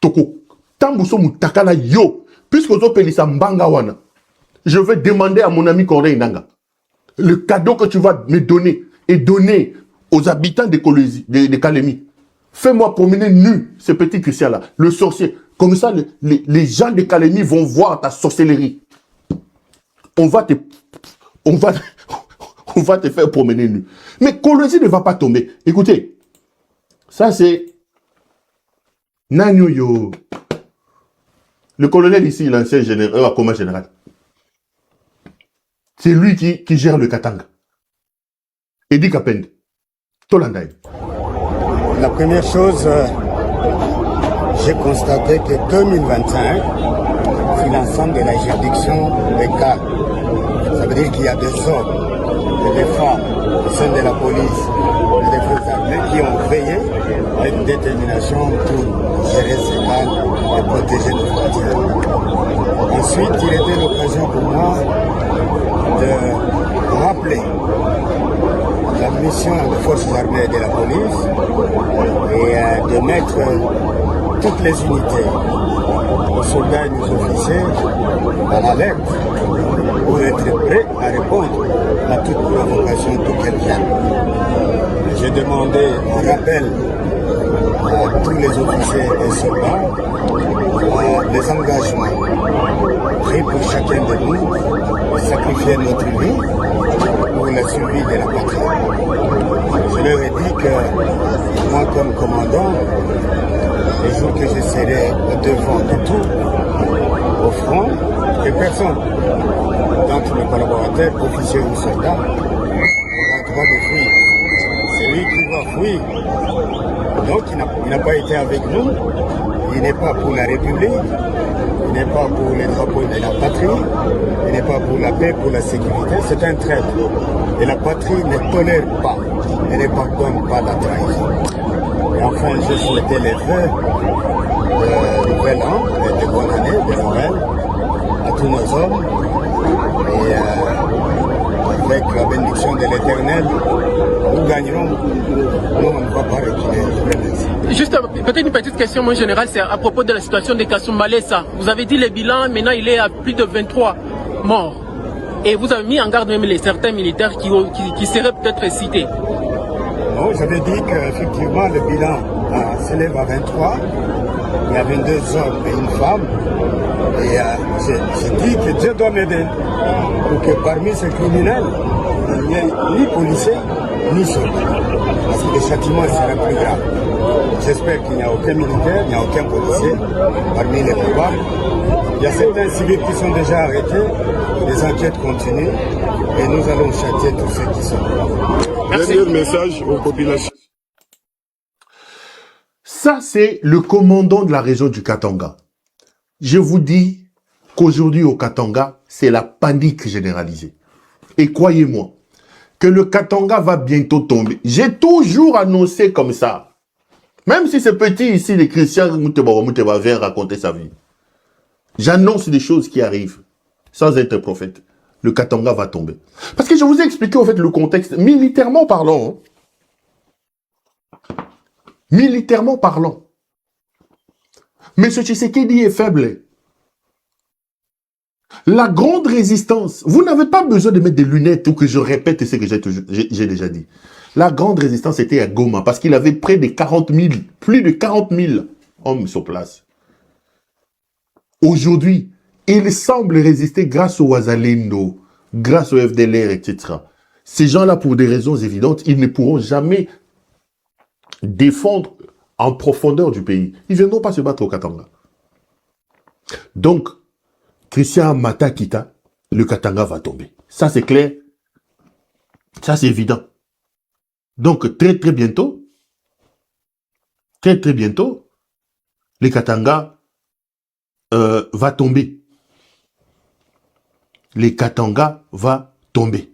Toko. Tambuso mutakala yo. Puisque vous pelisa mbanga wana. Je vais demander à mon ami Corneille Nanga. Le cadeau que tu vas me donner et donner aux habitants de Kalemi. Fais-moi promener nu ce petit Christian-là, le sorcier. Comme ça, les gens de Kalemi vont voir ta sorcellerie. On va te faire promener nu. Mais Kolosi ne va pas tomber. Écoutez, ça c'est Nanyoyo. Le colonel ici, l'ancien général, comment général. C'est lui qui gère le Katanga. Edi Kapende. Tolandaï. La première chose, j'ai constaté que 2025, c'est l'ensemble de la juridiction légale. Ça veut dire qu'il y a des hommes et des femmes au sein de la police et des forces armées qui ont veillé avec détermination pour gérer ces cas et protéger nos frontières. Ensuite, il était l'occasion pour moi de rappeler la mission des forces armées et de la police et de mettre toutes les unités, nos soldats et nos officiers à l'alerte pour être prêts à répondre à toute provocation d'où qu'elle vienne. J'ai demandé un rappel à tous les officiers et soldats les engagements pris pour chacun de nous de sacrifier notre vie pour la survie de la patrie. Je leur ai dit que moi comme commandant, les jours que je serai au devant de tout, au front, que personne d'entre mes collaborateurs, officiers ou soldats, n'aura droit de fuir. Celui qui va fuir, donc il n'a pas été avec nous, il n'est pas pour la République, il n'est pas pour les drapeaux de la patrie, il n'est pas pour la paix, pour la sécurité, c'est un traître. Et la patrie ne tolère pas, elle ne pardonne pas la trahison. Et enfin, je souhaitais les vœux de nouvel an, de bonne année, de Noël, à tous nos hommes. Et avec la bénédiction de l'Éternel, nous gagnerons, nous on ne va pas reculer. Juste peut-être une petite question, mon général, c'est à propos de la situation de Kasumbalesa. Vous avez dit le bilan, maintenant il est à plus de 23 morts. Et vous avez mis en garde même certains militaires qui seraient peut-être cités. Non, j'avais dit qu'effectivement le bilan s'élève à 23. Il y a 22 hommes et une femme. Et j'ai dit que Dieu doit m'aider pour que parmi ces criminels, il n'y ait ni policiers ni soldats. Parce que le châtiment sera plus grave. J'espère qu'il n'y a aucun militaire, il n'y a aucun policier parmi les coupables. Il y a certains civils qui sont déjà arrêtés, les enquêtes continuent et nous allons châtier tous ceux qui sont là. Dernier message aux populations. Ça, c'est le commandant de la région du Katanga. Je vous dis qu'aujourd'hui au Katanga, c'est la panique généralisée. Et croyez-moi, que le Katanga va bientôt tomber. J'ai toujours annoncé comme ça. Même si c'est petit ici, les Christians Mouteba vient raconter sa vie. J'annonce des choses qui arrivent, sans être prophète. Le Katanga va tomber. Parce que je vous ai expliqué en fait le contexte, militairement parlant. Militairement parlant. M. Tshisekedi est faible. La grande résistance, vous n'avez pas besoin de mettre des lunettes ou que je répète ce que j'ai déjà dit. La grande résistance était à Goma parce qu'il avait près de 40 000, plus de 40 000 hommes sur place. Aujourd'hui, il semble résister grâce au Wazalendo, grâce au FDLR, etc. Ces gens-là, pour des raisons évidentes, ils ne pourront jamais défendre en profondeur du pays. Ils ne viendront pas se battre au Katanga. Donc, Christian Matakita, le Katanga va tomber. Ça, c'est clair. Ça, c'est évident. Donc, très bientôt, le Katanga va tomber. Le Katanga va tomber.